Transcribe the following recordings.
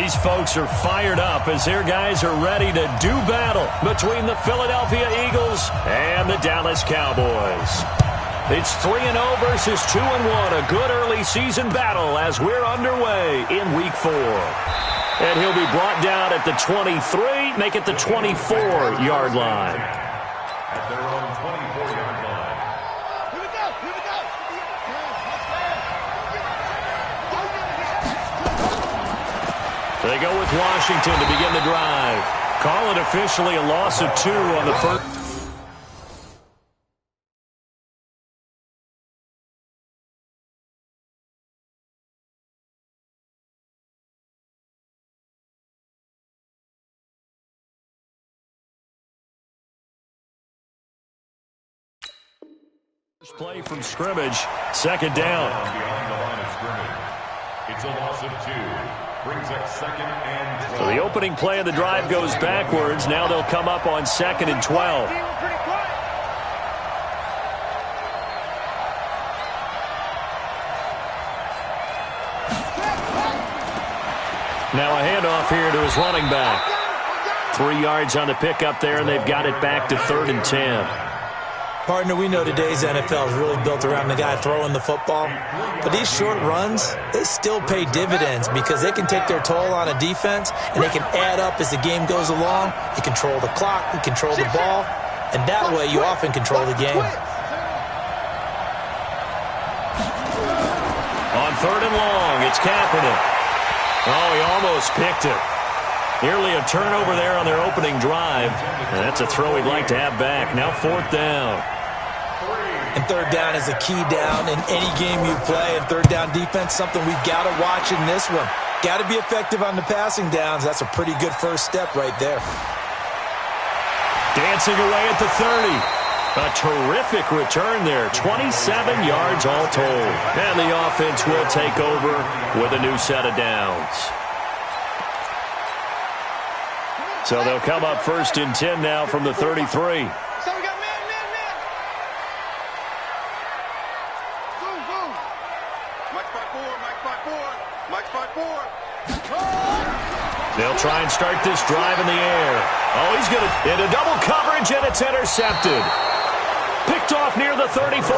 These folks are fired up as their guys are ready to do battle between the Philadelphia Eagles and the Dallas Cowboys. It's 3-0 versus 2-1. A good early season battle as we're underway in Week 4. And he'll be brought down at the 23, make it the 24-yard line. At their own 24-yard line. Here we go, here we go. They go with Washington to begin the drive. Call it officially a loss of 2 on the first. Play from scrimmage, second down. Beyond the line of scrimmage. It's a loss of 2. Brings up 2nd and 12. So the opening play of the drive goes backwards. Now they'll come up on 2nd and 12. Now a handoff here to his running back. 3 yards on the pickup there, and they've got it back to 3rd and 10. Partner, we know today's NFL is really built around the guy throwing the football. But these short runs, they still pay dividends because they can take their toll on a defense, and they can add up as the game goes along. You control the clock, you control the ball, and that way you often control the game. On 3rd and long, it's Kaepernick. Oh, he almost picked it. Nearly a turnover there on their opening drive. And that's a throw he'd like to have back. Now 4th down. And 3rd down is a key down in any game you play. And 3rd down defense, something we've got to watch in this one. Got to be effective on the passing downs. That's a pretty good first step right there. Dancing away at the 30. A terrific return there. 27 yards all told. And the offense will take over with a new set of downs. So they'll come up 1st and 10 now from the 33. So we got man. Boom. Mike 5-4. They'll try and start this drive in the air. Oh, he's going to hit a double coverage, and it's intercepted. Picked off near the 34.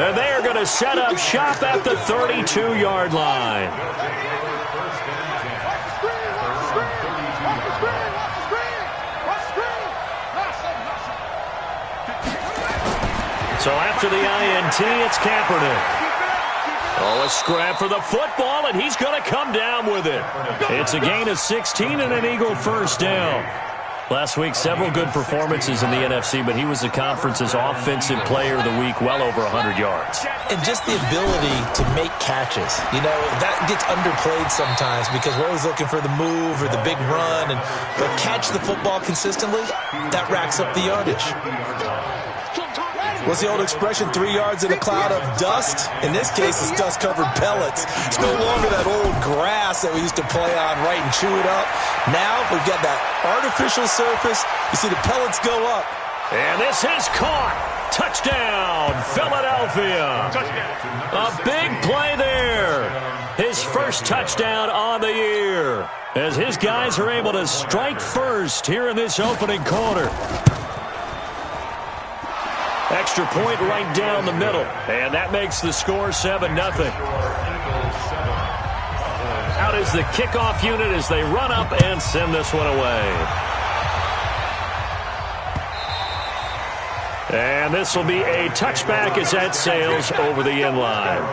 And they are going to set up shop at the 32-yard line. So after the INT, it's Kaepernick. Oh, a scrap for the football, and he's going to come down with it. It's a gain of 16 and an Eagle first down. Last week, several good performances in the NFC, but he was the conference's offensive player of the week, well over 100 yards. And just the ability to make catches. You know, that gets underplayed sometimes because we're always looking for the move or the big run. But catch the football consistently, that racks up the yardage. What's the old expression, 3 yards in a cloud of dust? In this case, it's dust-covered pellets. It's no longer that old grass that we used to play on, right, and chew it up. Now we've got that artificial surface. You see the pellets go up. And this is caught. Touchdown, Philadelphia. A big play there. His first touchdown on the year as his guys are able to strike first here in this opening quarter. Extra point right down the middle. And that makes the score 7-0. Out is the kickoff unit as they run up and send this one away. And this will be a touchback as that sails over the end line.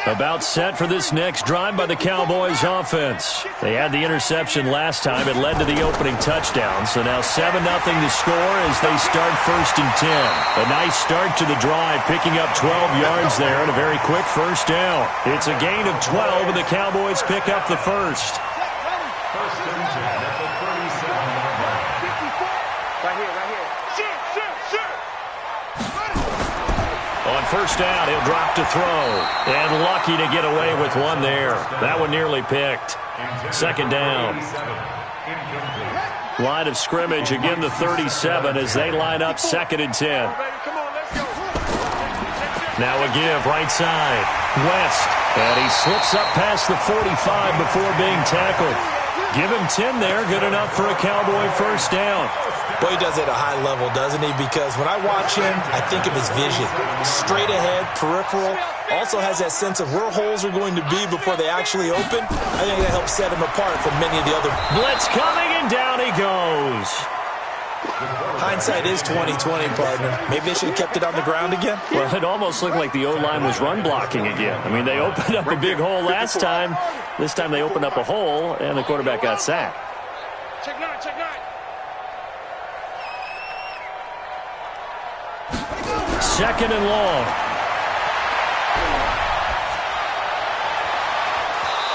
About set for this next drive by the Cowboys offense. They had the interception last time. It led to the opening touchdown. So now 7-0 to score as they start 1st and 10. A nice start to the drive, picking up 12 yards there and a very quick first down. It's a gain of 12, and the Cowboys pick up the first. On 1st down, he'll drop to throw. And lucky to get away with one there. That one nearly picked. 2nd down. Line of scrimmage, again the 37 as they line up 2nd and 10. Now a give right side. West And he slips up past the 45 before being tackled. Give him 10 there, good enough for a Cowboy first down. Boy, he does it at a high level, doesn't he? Because when I watch him, I think of his vision. Straight ahead, peripheral. Also has that sense of where holes are going to be before they actually open. I think that helps set him apart from many of the other. Blitz coming, and down he goes. Hindsight is 20/20, partner. Maybe they should have kept it on the ground again. Well, it almost looked like the O-line was run blocking again. I mean, they opened up a big hole last time. This time they opened up a hole, and the quarterback got sacked. Check nine, check nine. Second and long.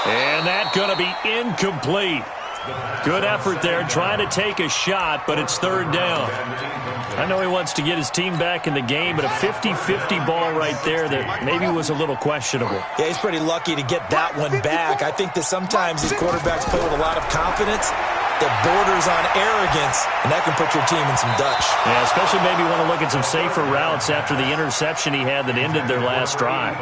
And that's going to be incomplete. Good effort there, trying to take a shot, but it's third down. I know he wants to get his team back in the game, but a 50-50 ball right there that maybe was a little questionable. Yeah, he's pretty lucky to get that one back. I think that sometimes these quarterbacks play with a lot of confidence that borders on arrogance, and that can put your team in some Dutch. Yeah, especially maybe want to look at some safer routes after the interception he had that ended their last drive.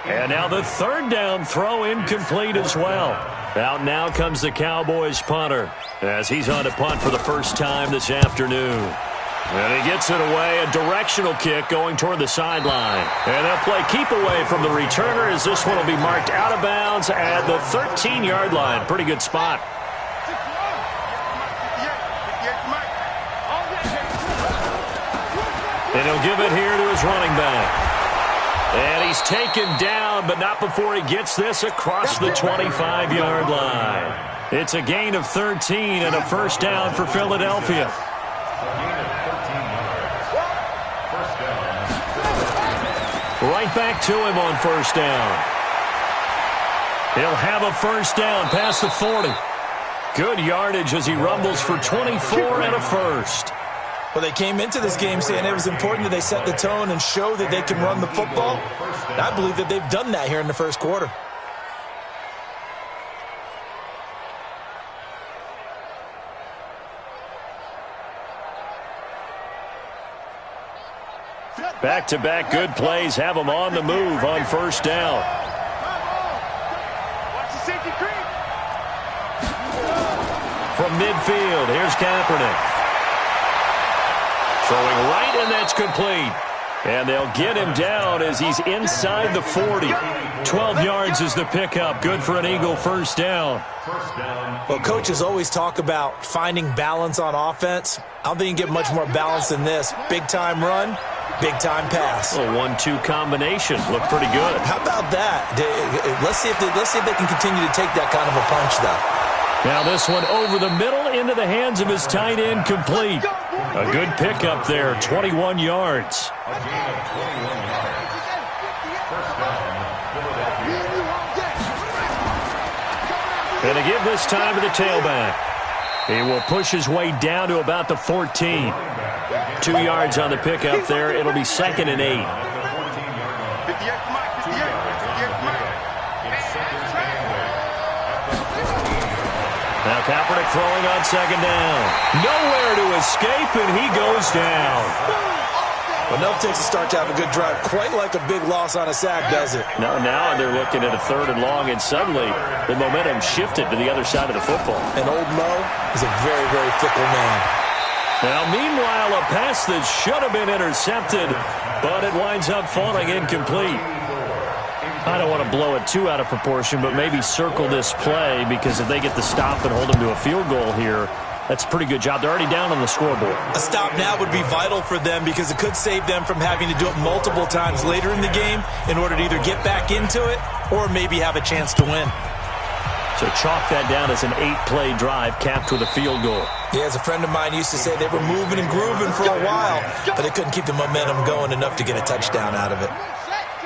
And now the third down throw incomplete as well. Out now comes the Cowboys punter as he's on to punt for the first time this afternoon. And he gets it away, a directional kick going toward the sideline. And they'll play keep away from the returner as this one will be marked out of bounds at the 13-yard line. Pretty good spot. And he'll give it here to his running back. And he's taken down, but not before he gets this across the 25-yard line. It's a gain of 13 and a first down for Philadelphia. Right back to him on first down. He'll have a first down past the 40. Good yardage as he rumbles for 24 and a first. Well, they came into this game saying it was important that they set the tone and show that they can run the football. And I believe that they've done that here in the first quarter. Back-to-back good plays have them on the move on first down. Watch the safety creep. From midfield, here's Kaepernick. Throwing right, and that's complete. And they'll get him down as he's inside the 40. 12 yards is the pickup. Good for an Eagle first down. Well, coaches always talk about finding balance on offense. I don't think you can get much more balance than this. Big-time run, big-time pass. A 1-2 combination. Looked pretty good. How about that? Let's see if they can continue to take that kind of a punch, though. Now this one over the middle into the hands of his tight end, complete. A good pickup there, 21 yards. And to give this time to the tailback. He will push his way down to about the 14. 2 yards on the pickup there. It'll be 2nd and 8. Now Kaepernick throwing on second down. Nowhere to escape, and he goes down. Well, no takes a start to have a good drive. Quite like a big loss on a sack, does it? No, now they're looking at a 3rd and long, and suddenly the momentum shifted to the other side of the football. And old Mo is a very, very fickle man. Now, meanwhile, a pass that should have been intercepted, but it winds up falling incomplete. I don't want to blow it too out of proportion, but maybe circle this play, because if they get the stop and hold them to a field goal here, that's a pretty good job. They're already down on the scoreboard. A stop now would be vital for them because it could save them from having to do it multiple times later in the game in order to either get back into it or maybe have a chance to win. So chalk that down as an 8-play drive capped with a field goal. Yeah, as a friend of mine used to say, they were moving and grooving for a while, but they couldn't keep the momentum going enough to get a touchdown out of it.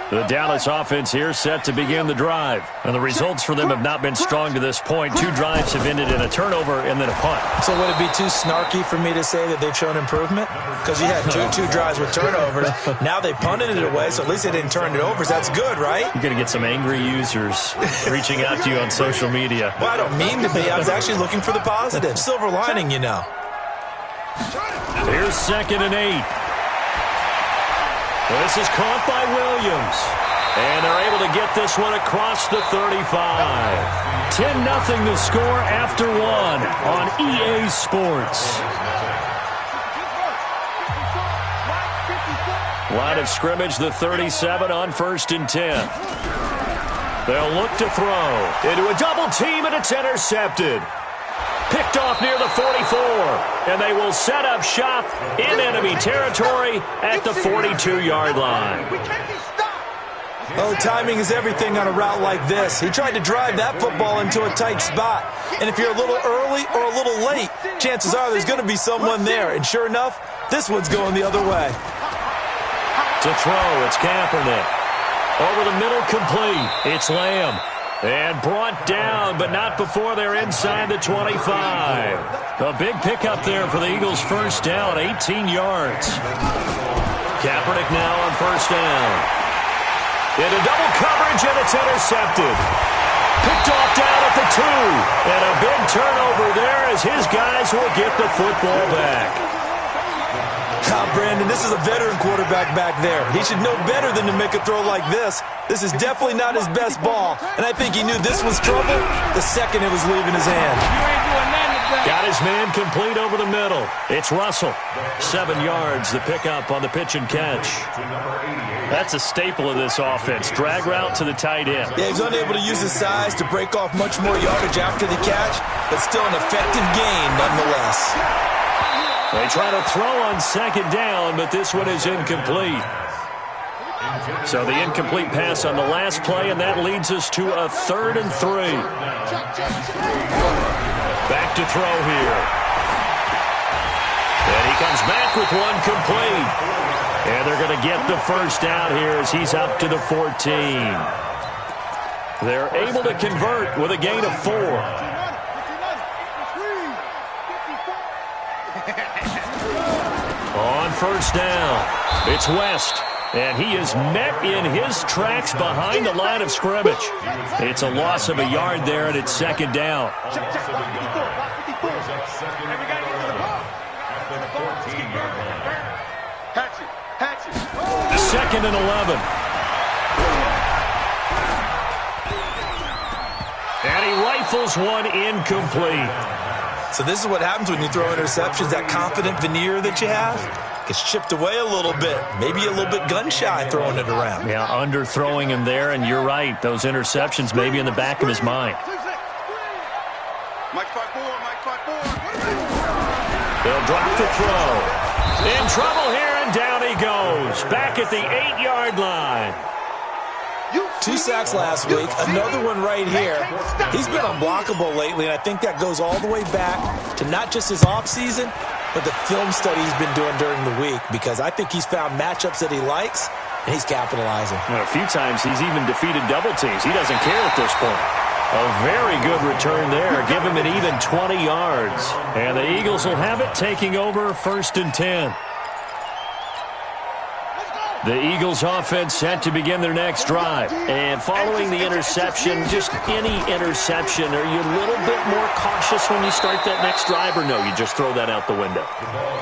The Dallas offense here set to begin the drive. And the results for them have not been strong to this point. 2 drives have ended in a turnover and then a punt. So would it be too snarky for me to say that they've shown improvement? Because you had two drives with turnovers. Now they punted it away, so at least they didn't turn it over. So that's good, right? You're going to get some angry users reaching out to you on social media. Well, I don't mean to be. I was actually looking for the positive. Silver lining, you know. Here's 2nd and 8. This is caught by Williams. And they're able to get this one across the 35. 10-0 the score after one on EA Sports. Line of scrimmage, the 37 on 1st and 10. They'll look to throw into a double team, and it's intercepted. Picked off near the 44, and they will set up shop in enemy territory at the 42-yard line. Oh, timing is everything on a route like this. He tried to drive that football into a tight spot. And if you're a little early or a little late, chances are there's going to be someone there. And sure enough, this one's going the other way. To throw, it's Kaepernick. Over the middle, complete. It's Lamb. And brought down, but not before they're inside the 25. A big pickup there for the Eagles' first down, 18 yards. Kaepernick now on first down. Into double coverage, and it's intercepted. Picked off down at the 2. And a big turnover there as his guys will get the football back. Brandon, this is a veteran quarterback back there. He should know better than to make a throw like this. This is definitely not his best ball, and I think he knew this was trouble the second it was leaving his hand. Got his man complete over the middle. It's Russell. 7 yards, the pickup on the pitch and catch. That's a staple of this offense. Drag route to the tight end. Yeah, he's unable to use his size to break off much more yardage after the catch, but still an effective gain nonetheless. They try to throw on second down, but this one is incomplete. So the incomplete pass on the last play, and that leads us to a 3rd and 3. Back to throw here. And he comes back with one complete. And they're going to get the first down here as he's up to the 14. They're able to convert with a gain of 4. On first down, it's West, and he is met in his tracks behind the line of scrimmage. It's a loss of a yard there, and it's second down. Second and 11. And he rifles one incomplete. So this is what happens when you throw interceptions. That confident veneer that you have gets chipped away a little bit. Maybe a little bit gun-shy throwing it around. Yeah, underthrowing him there, and you're right. Those interceptions may be in the back of his mind. They'll drop the throw. In trouble here, and down he goes. Back at the 8-yard line. 2 sacks last week, another one right here. He's been unblockable lately, and I think that goes all the way back to not just his offseason, but the film study he's been doing during the week, because I think he's found matchups that he likes, and he's capitalizing. A few times he's even defeated double teams. He doesn't care at this point. A very good return there. Give him an even 20 yards. And the Eagles will have it, taking over 1st and 10. The Eagles offense set to begin their next drive. And following the interception, just any interception, are you a little bit more cautious when you start that next drive, or no, you just throw that out the window?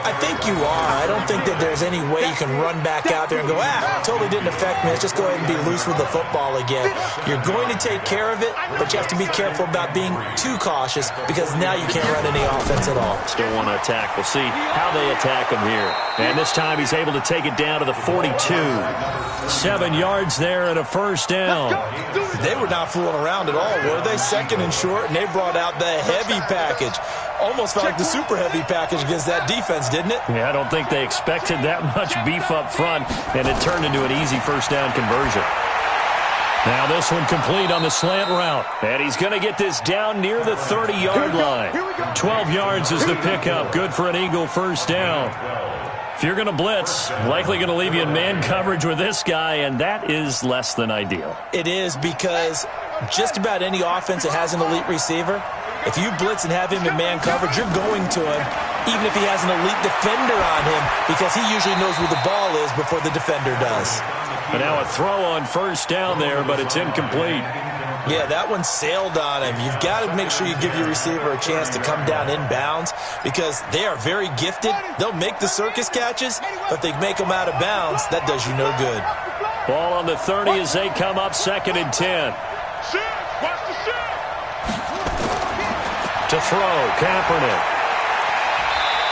I think you are. I don't think that there's any way you can run back out there and go, totally didn't affect me. Let's just go ahead and be loose with the football again. You're going to take care of it, but you have to be careful about being too cautious, because now you can't run any offense at all. Still want to attack. We'll see how they attack him here. And this time he's able to take it down to the 42. 7 yards there and a first down. They were not fooling around at all, were they? 2nd and short, and they brought out the heavy package. Almost felt like the super heavy package against that defense, didn't it? Yeah, I don't think they expected that much beef up front, and it turned into an easy first down conversion. Now this one complete on the slant route, and he's going to get this down near the 30-yard line. 12 yards is the pickup. Good for an Eagle first down. If you're going to blitz, likely going to leave you in man coverage with this guy, and that is less than ideal. It is, because just about any offense that has an elite receiver, if you blitz and have him in man coverage, you're going to him, even if he has an elite defender on him, because he usually knows where the ball is before the defender does. But now a throw on first down there, but it's incomplete. Yeah, that one sailed on him. You've got to make sure you give your receiver a chance to come down inbounds, because they are very gifted. They'll make the circus catches, but if they make them out of bounds, that does you no good. Ball on the 30 as they come up 2nd and 10. Watch the shit. To throw, Kaepernick.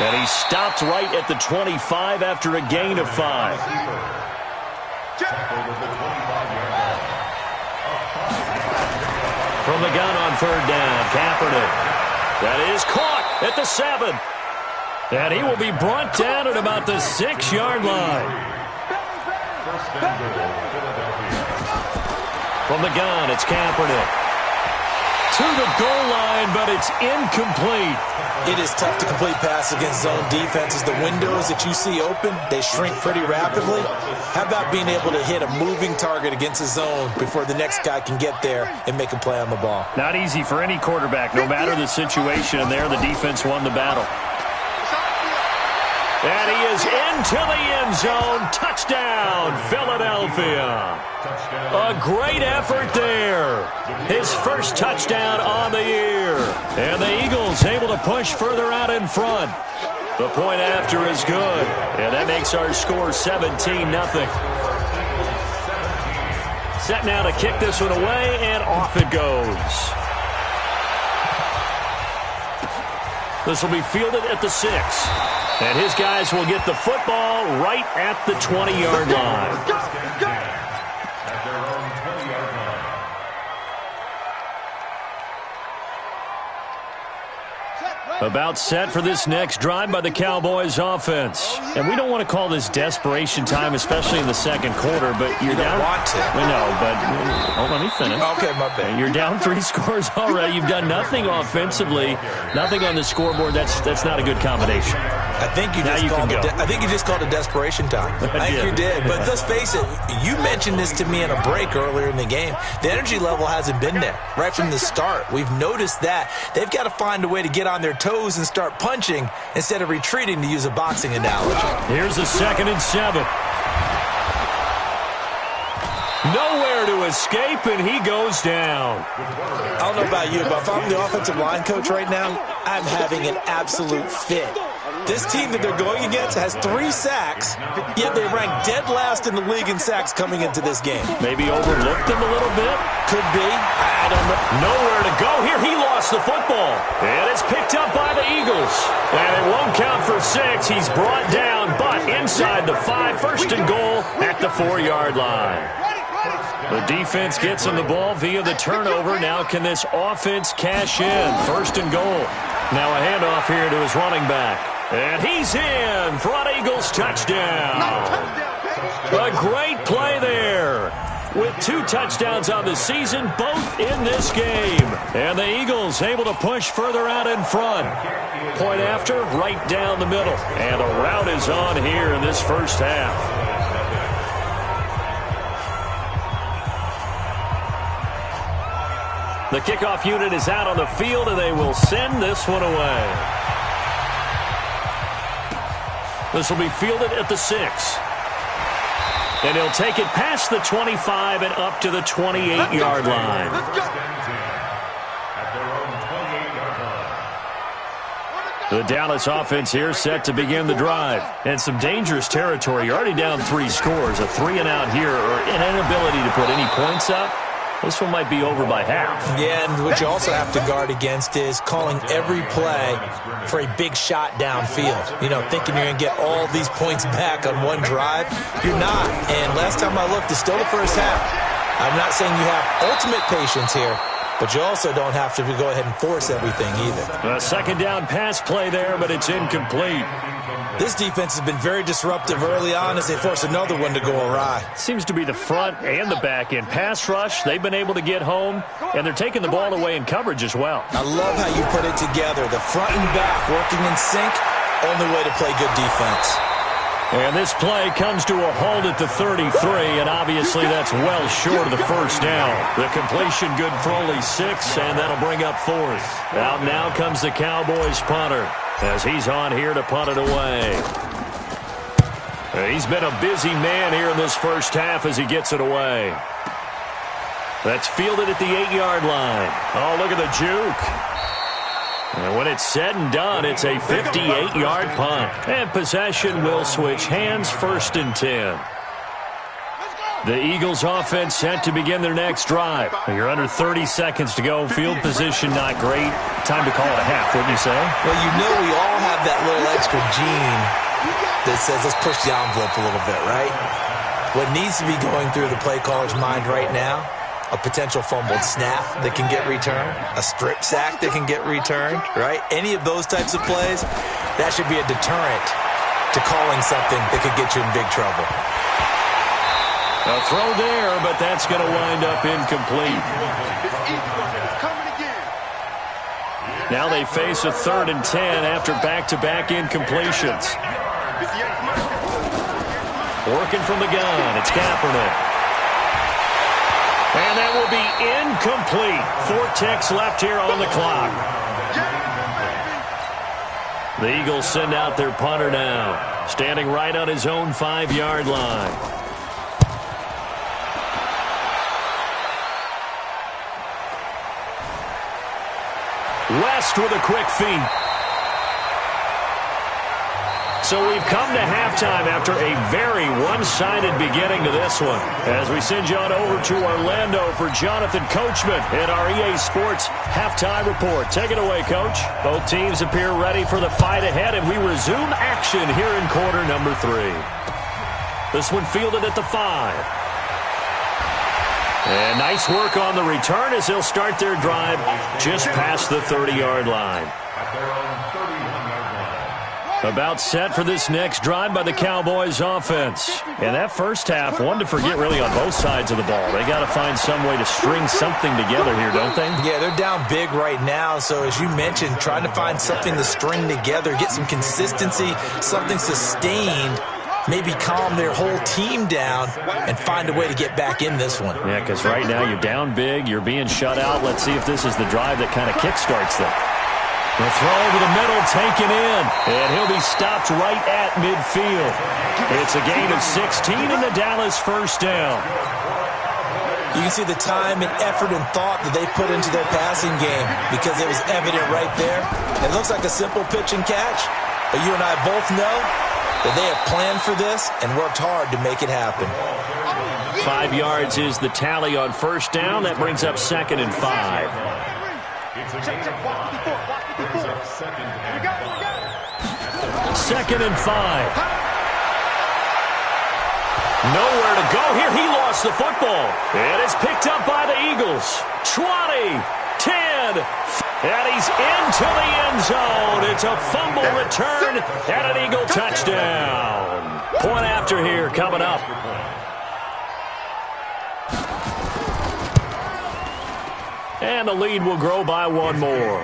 And he stopped right at the 25 after a gain of 5. From the gun on 3rd down, Kaepernick. That is caught at the 7. And he will be brought down at about the 6-yard line. From the gun, it's Kaepernick. To the goal line, but it's incomplete. It is tough to complete passes against zone defenses. The windows that you see open, they shrink pretty rapidly. How about being able to hit a moving target against a zone before the next guy can get there and make a play on the ball? Not easy for any quarterback, no matter the situation. And there, the defense won the battle. And he is into the end zone. Touchdown, Philadelphia. A great effort there. His first touchdown on the year. And the Eagles able to push further out in front. The point after is good. And that makes our score 17-0. Set now to kick this one away, and off it goes. This will be fielded at the 6. And his guys will get the football right at the 20-yard line. About set for this next drive by the Cowboys offense. And we don't want to call this desperation time, especially in the second quarter, but you're down. Want to. We know, but let me finish. Okay, my bad. You're down 3 scores already. You've done nothing offensively, nothing on the scoreboard. That's not a good combination. I think you just called it desperation time. I think you did. But let's face it, you mentioned this to me in a break earlier in the game. The energy level hasn't been there right from the start. We've noticed that. They've got to find a way to get on their toes and start punching instead of retreating, to use a boxing analogy. Here's a 2nd and 7. Nowhere to escape, and he goes down. I don't know about you, but if I'm the offensive line coach right now, I'm having an absolute fit. This team that they're going against has 3 sacks, yet they rank dead last in the league in sacks coming into this game. Maybe overlooked them a little bit? Could be. I don't know. Nowhere to go here. He lost the football. And it's picked up by the Eagles. And it won't count for 6. He's brought down, but inside the 5. 1st and goal at the 4-yard line. The defense gets him the ball via the turnover. Now can this offense cash in? 1st and goal. Now a handoff here to his running back. And he's in. Front Eagles touchdown. A great play there. With 2 touchdowns on the season, both in this game. And the Eagles able to push further out in front. Point after, right down the middle. And the route is on here in this first half. The kickoff unit is out on the field, and they will send this one away. This will be fielded at the 6. And he'll take it past the 25 and up to the 28-yard line. The Dallas offense here set to begin the drive. And some dangerous territory. You're already down 3 scores. A 3-and-out here, or an inability to put any points up. This one might be over by half. Yeah, and what you also have to guard against is calling every play for a big shot downfield. You know, thinking you're going to get all these points back on one drive. You're not. And last time I looked, it's still the first half. I'm not saying you have ultimate patience here, but you also don't have to go ahead and force everything either. A 2nd down pass play there, but it's incomplete. This defense has been very disruptive early on as they force another one to go awry. Seems to be the front and the back end. Pass rush, they've been able to get home, and they're taking the ball away in coverage as well. I love how you put it together. The front and back working in sync, only way to play good defense. And this play comes to a halt at the 33, and obviously that's well short of the first down. The completion good for only 6, and that'll bring up 4th. Out now comes the Cowboys punter as he's on here to punt it away. He's been a busy man here in this first half as he gets it away. That's fielded at the 8-yard line. Oh, look at the juke. And when it's said and done, it's a 58-yard punt. And possession will switch hands, 1st and 10. The Eagles offense set to begin their next drive. You're under 30 seconds to go. Field position not great. Time to call it a half, wouldn't you say? Well, you know we all have that little extra gene that says let's push the envelope a little bit, right? What needs to be going through the play caller's mind right now, a potential fumbled snap that can get returned, a strip sack that can get returned, right? Any of those types of plays, that should be a deterrent to calling something that could get you in big trouble. A throw there, but that's going to wind up incomplete. Now they face a 3rd and 10 after back-to-back incompletions. Working from the gun, it's Kaepernick. And that will be incomplete. 4 ticks left here on the clock. The Eagles send out their punter now, standing right on his own 5-yard line. West with a quick feed. So we've come to halftime after a very one-sided beginning to this one. As we send you on over to Orlando for Jonathan Coachman in our EA Sports halftime report. Take it away, Coach. Both teams appear ready for the fight ahead, and we resume action here in quarter number 3. This one fielded at the 5. And nice work on the return as they'll start their drive just past the 30-yard line. About set for this next drive by the Cowboys offense. And that first half, one to forget really on both sides of the ball. They got to find some way to string something together here, don't they? Yeah, they're down big right now. So as you mentioned, trying to find something to string together, get some consistency, something sustained, maybe calm their whole team down and find a way to get back in this one. Yeah, because right now you're down big, you're being shut out. Let's see if this is the drive that kind of kickstarts them. The throw over the middle, taken in, and he'll be stopped right at midfield. It's a gain of 16 and the Dallas first down. You can see the time and effort and thought that they put into their passing game because it was evident right there. It looks like a simple pitch and catch, but you and I both know that they have planned for this and worked hard to make it happen. 5 yards is the tally on first down. That brings up 2nd and 5. Second and 5. Nowhere to go here. He lost the football. And it's picked up by the Eagles. 20, 10, and he's into the end zone. It's a fumble return and an Eagle touchdown. Point after here coming up. And the lead will grow by one more.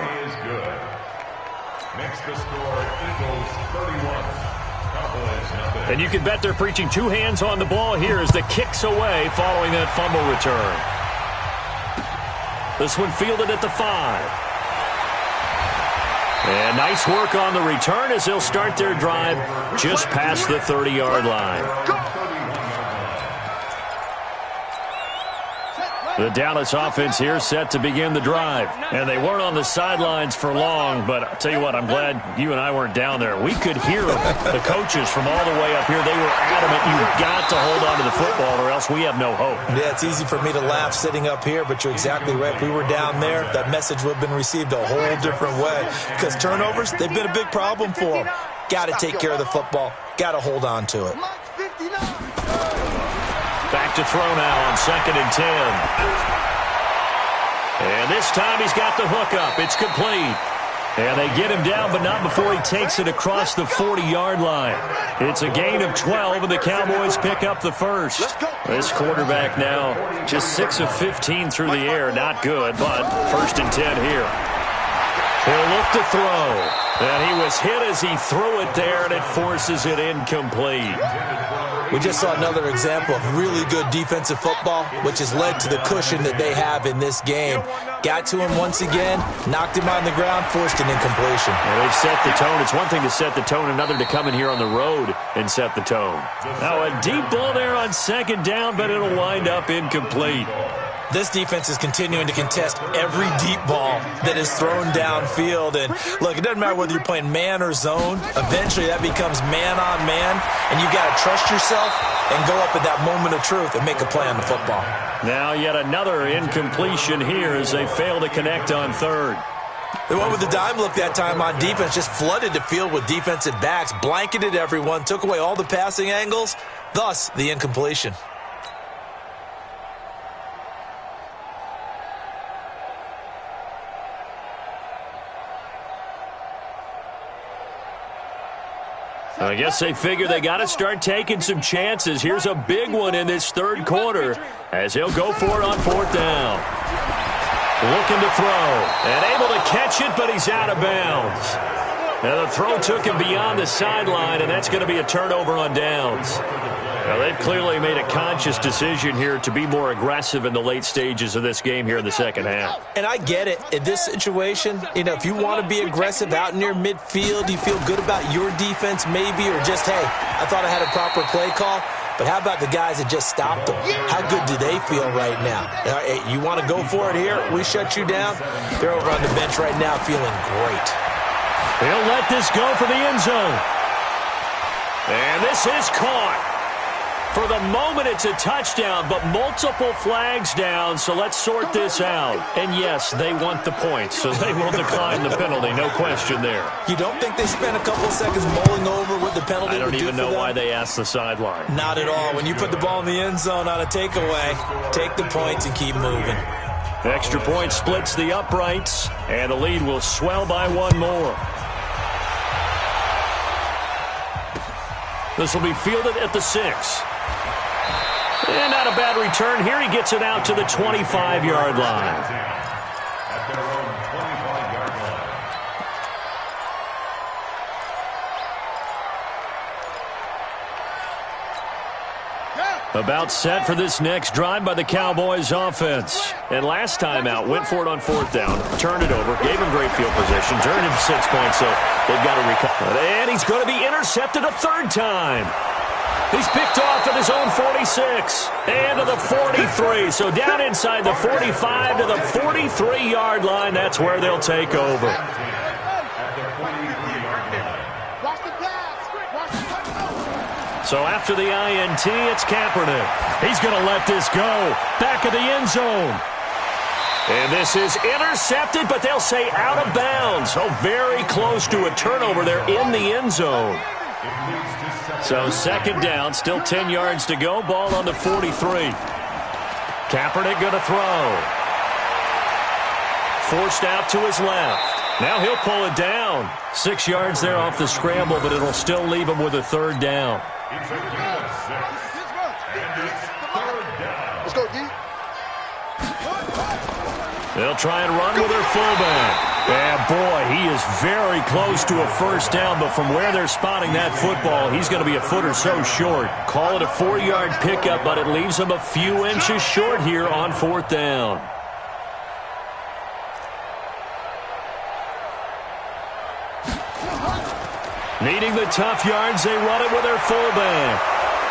Next to score, Eagles 31. Cowboys nothing. And you can bet they're preaching 2 hands on the ball here as the kick's away following that fumble return. This one fielded at the 5. And nice work on the return as they'll start their drive just past the 30-yard line. The Dallas offense here set to begin the drive. And they weren't on the sidelines for long, but I'll tell you what, I'm glad you and I weren't down there. We could hear the coaches from all the way up here. They were adamant, you've got to hold on to the football or else we have no hope. Yeah, it's easy for me to laugh sitting up here, but you're exactly right. If we were down there, that message would have been received a whole different way. Because turnovers, they've been a big problem for them. Got to take care of the football. Got to hold on to it. Back to throw now on 2nd and 10. And this time he's got the hook up. It's complete. And they get him down, but not before he takes it across the 40-yard line. It's a gain of 12, and the Cowboys pick up the first. This quarterback now just 6 of 15 through the air. Not good, but 1st and 10 here. He'll look to throw. And he was hit as he threw it there, and it forces it incomplete. We just saw another example of really good defensive football, which has led to the cushion that they have in this game. Got to him once again, knocked him on the ground, forced an incompletion. Well, they've set the tone. It's one thing to set the tone, another to come in here on the road and set the tone. Now a deep ball there on 2nd down, but it'll wind up incomplete. This defense is continuing to contest every deep ball that is thrown downfield. And look, it doesn't matter whether you're playing man or zone. Eventually that becomes man on man, and you got to trust yourself and go up at that moment of truth and make a play on the football. Now yet another incompletion here as they fail to connect on third. They went with the dime look that time on defense, just flooded the field with defensive backs, blanketed everyone, took away all the passing angles, thus the incompletion. I guess they figure they got to start taking some chances. Here's a big one in this third quarter as he'll go for it on fourth down. Looking to throw and able to catch it, but he's out of bounds. Now the throw took him beyond the sideline, and that's going to be a turnover on downs. Now they've clearly made a conscious decision here to be more aggressive in the late stages of this game here in the second half. And I get it. In this situation, if you want to be aggressive out near midfield, you feel good about your defense maybe, or just, hey, I thought I had a proper play call. But how about the guys that just stopped them? How good do they feel right now? Hey, you want to go for it here? We shut you down? They're over on the bench right now feeling great. He'll let this go for the end zone. And this is caught. For the moment, it's a touchdown, but multiple flags down, so let's sort this out. And yes, they want the points, so they will decline the penalty, no question there. You don't think they spent a couple of seconds mulling over what the penalty would do for them? I don't even know why they asked the sideline. Not at all. When you put the ball in the end zone on a takeaway, take the points and keep moving. Extra point splits the uprights, and the lead will swell by one more. This will be fielded at the 6. And not a bad return here. He gets it out to the 25-yard line. At their own 25-yard line. About set for this next drive by the Cowboys offense. And last time out, went for it on fourth down, turned it over, gave him great field position, turned it to 6 points, so they've got to recover. And he's going to be intercepted a third time. He's picked off at his own 46 and to the 43. So down inside the 45 to the 43-yard line. That's where they'll take over. So after the INT, it's Kaepernick. He's going to let this go. Back of the end zone. And this is intercepted, but they'll say out of bounds. So very close to a turnover there in the end zone. So second down, still 10 yards to go. Ball on the 43. Kaepernick going to throw. Forced out to his left. Now he'll pull it down. 6 yards there off the scramble, but it'll still leave him with a third down. It's a game of 6. And it's third down. Let's go, D. They'll try and run with their fullback. Yeah, boy, he is very close to a first down, but from where they're spotting that football, he's going to be a foot or so short. Call it a 4-yard pickup, but it leaves him a few inches short here on fourth down. Needing the tough yards, they run it with their fullback.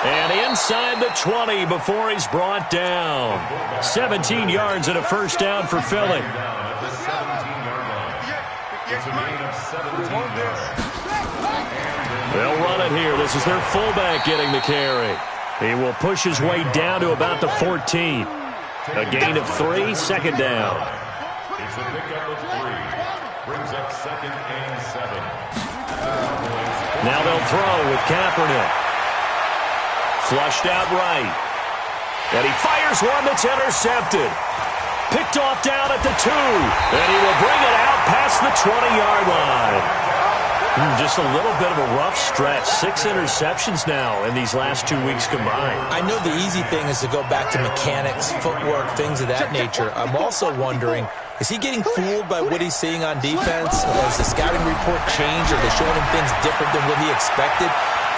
And inside the 20 before he's brought down. 17 yards and a first down for Philly. They'll run it here. This is their fullback getting the carry. He will push his way down to about the 14. A gain of 3, second down. It's a pickup of 3. Brings up second and 7. Now they'll throw with Kaepernick. Flushed out right. And he fires one that's intercepted. Picked off down at the 2. And he will bring it out past the 20-yard line. Just a little bit of a rough stretch. 6 interceptions now in these last 2 weeks combined. I know the easy thing is to go back to mechanics, footwork, things of that nature. I'm also wondering, is he getting fooled by what he's seeing on defense? Has the scouting report changed? Are they showing him things different than what he expected?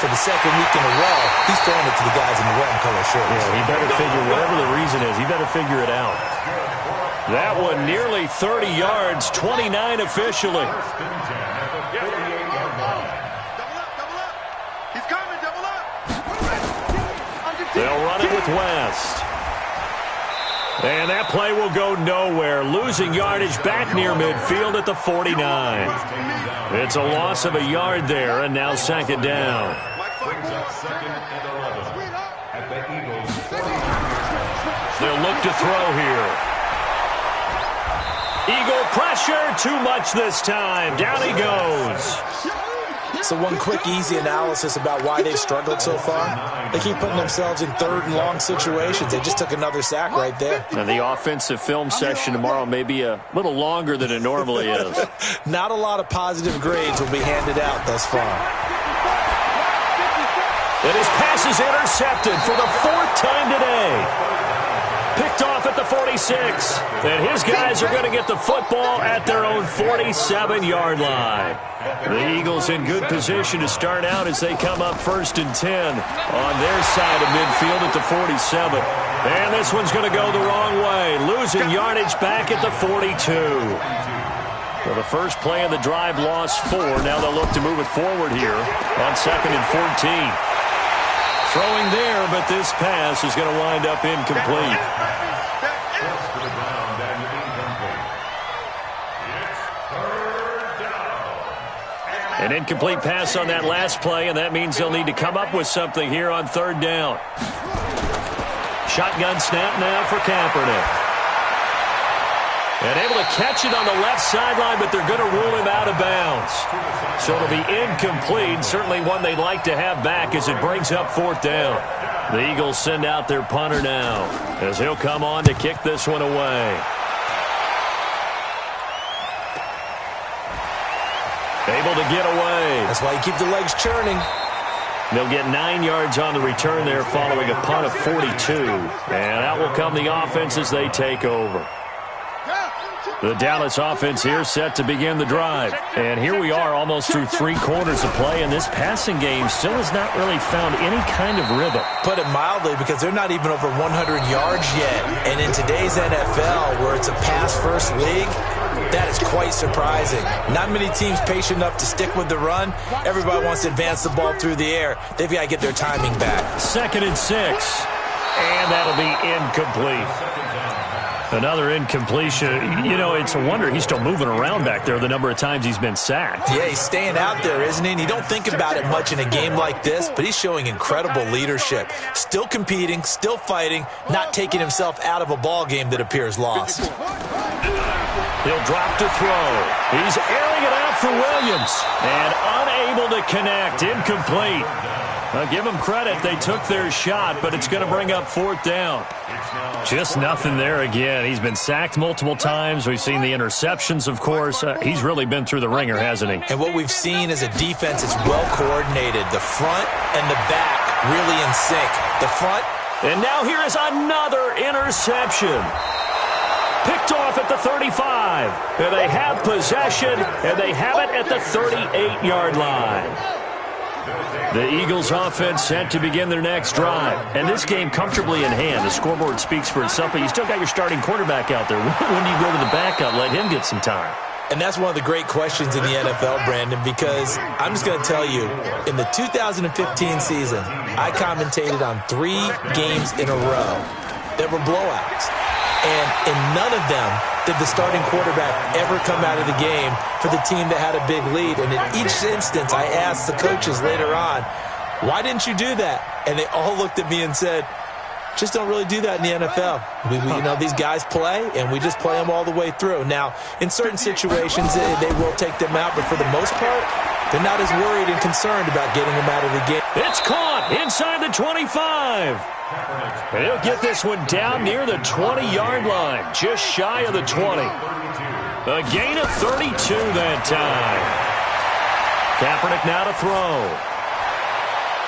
For the second week in a row, he's throwing it to the guys in the red and color shirts. Yeah, he better figure, whatever the reason is, he better figure it out. That one nearly 30 yards, 29 officially. They'll run it with West. And that play will go nowhere, losing yardage back near midfield at the 49. It's a loss of a yard there, and now second down. Brings up second and 11 at the Eagles' 49. They'll look to throw here. Eagle pressure, too much this time. Down he goes. So one quick, easy analysis about why they've struggled so far. They keep putting themselves in third and long situations. They just took another sack right there. And the offensive film session tomorrow may be a little longer than it normally is. Not a lot of positive grades will be handed out thus far. And his pass is intercepted for the fourth time today. Picked off at the 46. And his guys are going to get the football at their own 47-yard line. The Eagles in good position to start out as they come up 1st and 10 on their side of midfield at the 47. And this one's going to go the wrong way, losing yardage back at the 42. Well, the first play of the drive lost 4. Now they'll look to move it forward here on 2nd and 14. Throwing there, but this pass is going to wind up incomplete. Close to the ground and incomplete. It's third down. An incomplete pass on that last play, and that means they'll need to come up with something here on 3rd down. Shotgun snap now for Kaepernick. And able to catch it on the left sideline, but they're going to rule him out of bounds. So it'll be incomplete, certainly one they'd like to have back as it brings up 4th down. The Eagles send out their punter now as he'll come on to kick this one away. Able to get away. That's why you keep the legs churning. They'll get 9 yards on the return there following a punt of 42. And out will come the offense as they take over. The Dallas offense here set to begin the drive. And here we are almost through 3 quarters of play, and this passing game still has not really found any kind of rhythm. Put it mildly, because they're not even over 100 yards yet. And in today's NFL, where it's a pass-first league, that is quite surprising. Not many teams patient enough to stick with the run. Everybody wants to advance the ball through the air. They've got to get their timing back. 2nd and 6. And that'll be incomplete. Another incompletion. You know, it's a wonder he's still moving around back there the number of times he's been sacked. Yeah, he's staying out there, isn't he? And you don't think about it much in a game like this, but he's showing incredible leadership. Still competing, still fighting, not taking himself out of a ball game that appears lost. He'll drop to throw. He's airing it out for Williams. And unable to connect. Incomplete. Give them credit. They took their shot, but it's going to bring up 4th down. Just nothing there again. He's been sacked multiple times. We've seen the interceptions, of course. He's really been through the ringer, hasn't he? And what we've seen is a defense that's well coordinated. The front and the back really in sync. The front. And now here is another interception. Picked off at the 35. And they have possession, and they have it at the 38-yard line. The Eagles offense set to begin their next drive. And this game comfortably in hand. The scoreboard speaks for itself, but you still got your starting quarterback out there. When do you go to the backup, let him get some time? And that's one of the great questions in the NFL, Brandon, because I'm just going to tell you, in the 2015 season, I commentated on 3 games in a row that were blowouts. And in none of them did the starting quarterback ever come out of the game for the team that had a big lead. And in each instance, I asked the coaches later on, why didn't you do that? And they all looked at me and said, just don't really do that in the NFL. You know, these guys play, and we just play them all the way through. Now, in certain situations, they will take them out, but for the most part, they're not as worried and concerned about getting them out of the game. It's caught inside the 25. And he'll get this one down near the 20-yard line, just shy of the 20. A gain of 32 that time. Kaepernick now to throw.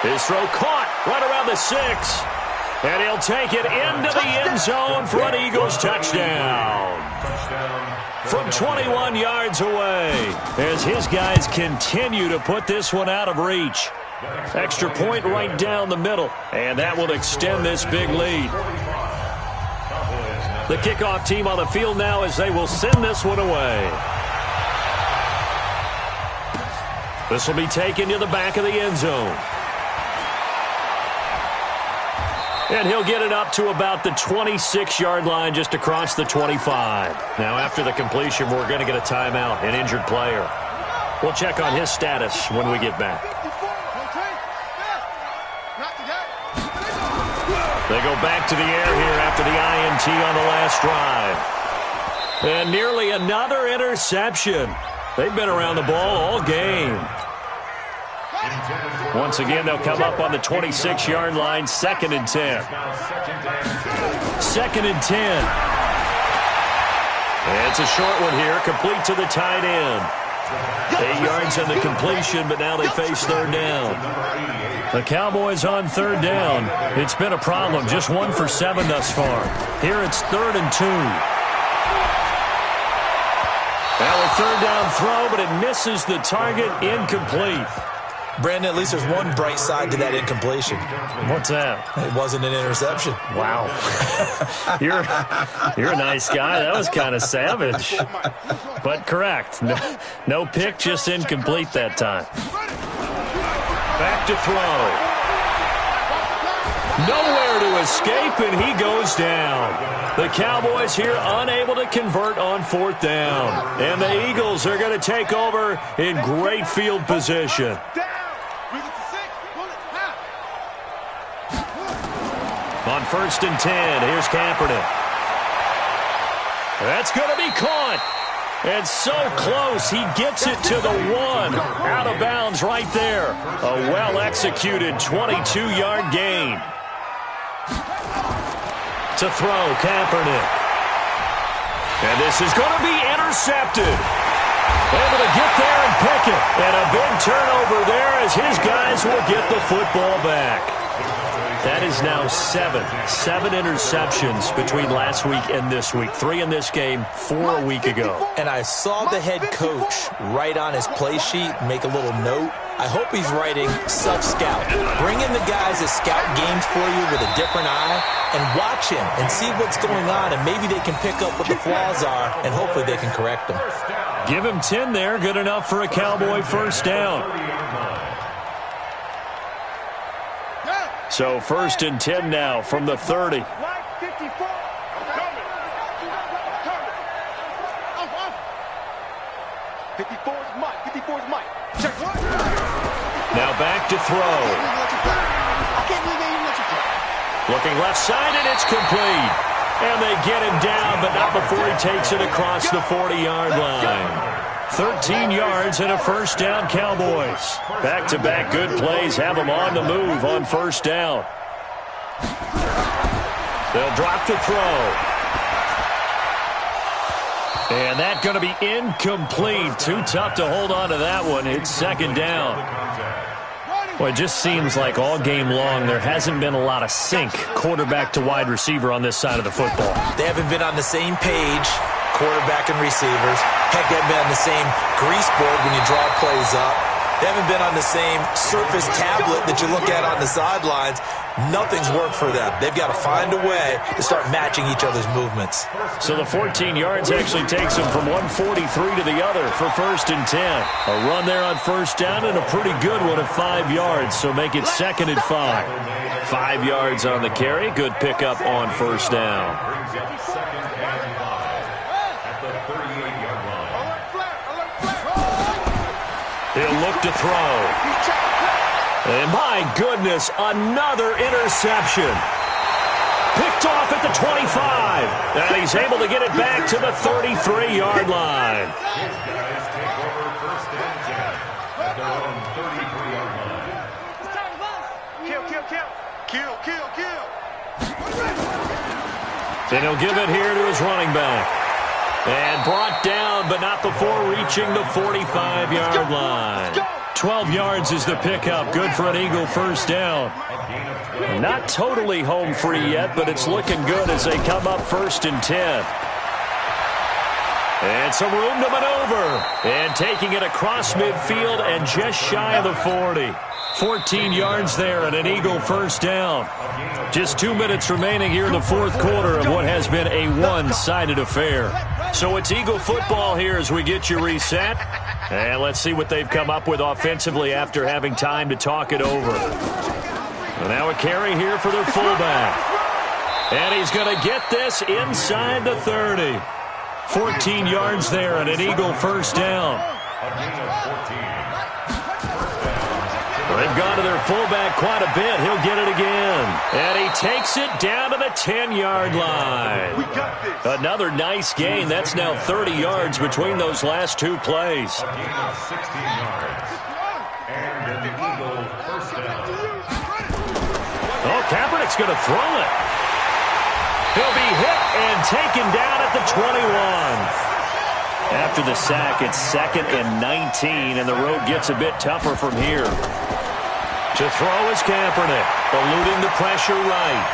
His throw caught right around the 6. And he'll take it into the end zone for an Eagles touchdown. From 21 yards away, as his guys continue to put this one out of reach. Extra point right down the middle, and that will extend this big lead. The kickoff team on the field now as they will send this one away. This will be taken to the back of the end zone. And he'll get it up to about the 26-yard line just across the 25. Now, after the completion, we're going to get a timeout, an injured player. We'll check on his status when we get back. They go back to the air here after the INT on the last drive. And nearly another interception. They've been around the ball all game. Once again, they'll come up on the 26-yard line, 2nd and 10. 2nd and 10. And it's a short one here, complete to the tight end. 8 yards on the completion, but now they face 3rd down. The Cowboys on 3rd down. It's been a problem, just 1 for 7 thus far. Here it's 3rd and 2. Now a 3rd down throw, but it misses the target, incomplete. Brandon, at least there's one bright side to that incompletion. What's that? It wasn't an interception. Wow. You're a nice guy. That was kind of savage. But correct. No pick, just incomplete that time. Back to throw. Nowhere to escape, and he goes down. The Cowboys here unable to convert on 4th down. And the Eagles are going to take over in great field position. On 1st and 10, here's Kaepernick. That's going to be caught. And so close, he gets it to the 1. Out of bounds right there. A well-executed 22-yard gain. To throw, Kaepernick. And this is going to be intercepted. Able to get there and pick it. And a big turnover there as his guys will get the football back. That is now 7 interceptions between last week and this week. 3 in this game, 4 a week ago. And I saw the head coach write on his play sheet, make a little note. I hope he's writing self-scout. Bring in the guys that scout games for you with a different eye and watch him and see what's going on, and maybe they can pick up what the flaws are, and hopefully they can correct them. Give him 10 there. Good enough for a Cowboy 1st down. So 1st and 10 now from the 30. Now back to throw. Looking left side, and it's complete. And they get him down, but not before he takes it across the 40-yard line. 13 yards and a 1st down, Cowboys. Back-to-back good plays have them on the move on 1st down. They'll drop the throw. And that's going to be incomplete. Too tough to hold on to that one. It's 2nd down. Well, it just seems like all game long there hasn't been a lot of sync quarterback to wide receiver on this side of the football. They haven't been on the same page, quarterback and receivers. Heck, they haven't been on the same grease board when you draw plays up. They haven't been on the same Surface tablet that you look at on the sidelines. Nothing's worked for them. They've got to find a way to start matching each other's movements. So the 14 yards actually takes them from 143 to the other for 1st and 10. A run there on 1st down and a pretty good one at 5 yards, so make it 2nd and 5. 5 yards on the carry. Good pickup on 1st down. He'll look to throw. And my goodness, another interception. Picked off at the 25. And he's able to get it back to the 33-yard line. And he'll give it here to his running back. And brought down, but not before reaching the 45-yard line. 12 yards is the pickup. Good for an Eagle 1st down. Not totally home free yet, but it's looking good as they come up 1st and 10. And some room to maneuver. And taking it across midfield and just shy of the 40. 14 yards there and an Eagle 1st down. Just 2 minutes remaining here in the 4th quarter of what has been a one-sided affair. So it's Eagle football here as we get you reset. And let's see what they've come up with offensively after having time to talk it over. And now a carry here for their fullback. And he's going to get this inside the 30. 14 yards there and an Eagle first down. They've gone to their fullback quite a bit. He'll get it again. And he takes it down to the 10-yard line. Another nice gain. That's now 30 yards between those last two plays. A gain of 16 yards. And an Eagle first down. Oh, Kaepernick's going to throw it. He'll be hit and taken down at the 21. After the sack, it's 2nd and 19, and the road gets a bit tougher from here. To throw is Kaepernick, eluding the pressure right.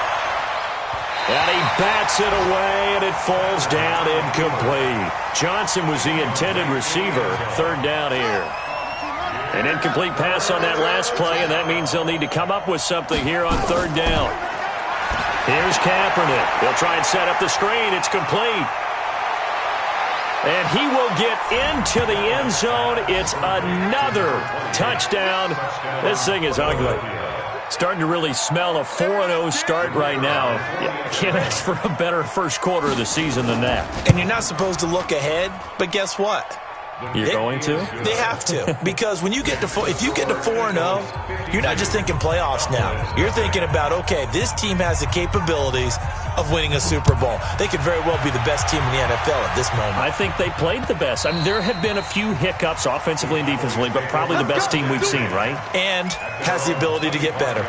And he bats it away, and it falls down incomplete. Johnson was the intended receiver. 3rd down here. An incomplete pass on that last play, and that means they'll need to come up with something here on 3rd down. Here's Kaepernick. He'll try and set up the screen. It's complete. And he will get into the end zone. It's another touchdown. This thing is ugly. Starting to really smell a 4-0 start right now. You can't ask for a better first quarter of the season than that. And you're not supposed to look ahead, but guess what? You're going to? They have to. Because when you get to if you get to 4-0, you're not just thinking playoffs now. You're thinking about, okay, this team has the capabilities of winning a Super Bowl. They could very well be the best team in the NFL at this moment. I think they played the best. I mean, there have been a few hiccups offensively and defensively, but probably the best team we've seen, right? And has the ability to get better.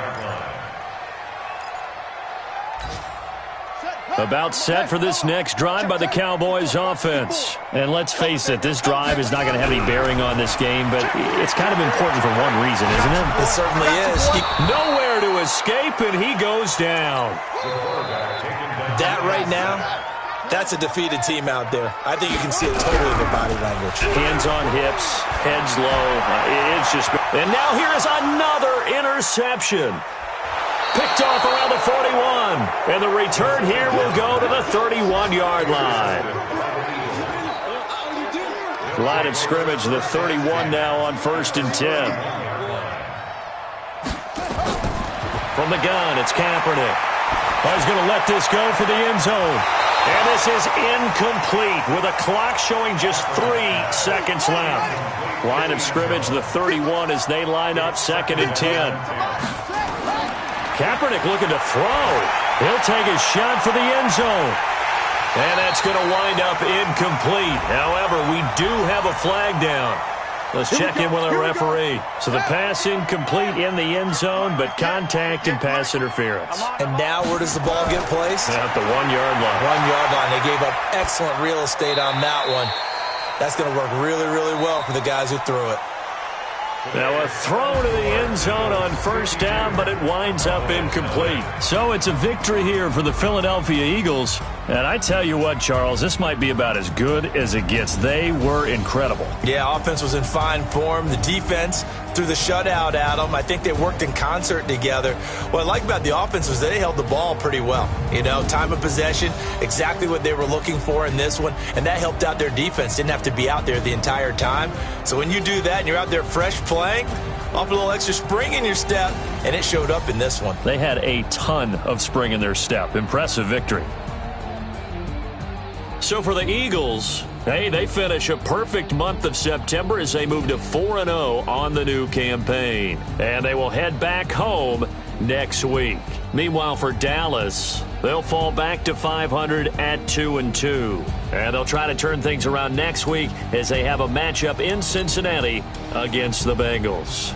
About set for this next drive by the Cowboys offense. And let's face it, this drive is not going to have any bearing on this game, but it's kind of important for one reason, isn't it? It certainly is. Nowhere to escape, and he goes down. That right now, that's a defeated team out there. I think you can see it totally in their body language. Hands on hips, heads low. It's just... And now here is another interception. Picked off around the 41. And the return here will go to the 31-yard line. Line of scrimmage, the 31 now on 1st and 10. From the gun, it's Kaepernick. He's going to let this go for the end zone. And this is incomplete with a clock showing just 3 seconds left. Line of scrimmage, the 31 as they line up 2nd and 10. Kaepernick looking to throw. He'll take a shot for the end zone. And that's going to wind up incomplete. However, we do have a flag down. Let's check in with our referee. So the pass incomplete in the end zone, but contact and pass interference. And now where does the ball get placed? At the 1-yard line. 1-yard line. They gave up excellent real estate on that one. That's going to work really, really well for the guys who threw it. Now a throw to the end zone on 1st down, but it winds up incomplete. So it's a victory here for the Philadelphia Eagles. And I tell you what, Charles, this might be about as good as it gets. They were incredible. Yeah, offense was in fine form. The defense threw the shutout at them. I think they worked in concert together. What I like about the offense was they held the ball pretty well. You know, time of possession, exactly what they were looking for in this one, and that helped out their defense. Didn't have to be out there the entire time. So when you do that and you're out there fresh playing, off a little extra spring in your step, and it showed up in this one. They had a ton of spring in their step. Impressive victory. So for the Eagles, hey, they finish a perfect month of September as they move to 4-0 on the new campaign. And they will head back home next week. Meanwhile, for Dallas, they'll fall back to 500 at 2-2. And they'll try to turn things around next week as they have a matchup in Cincinnati against the Bengals.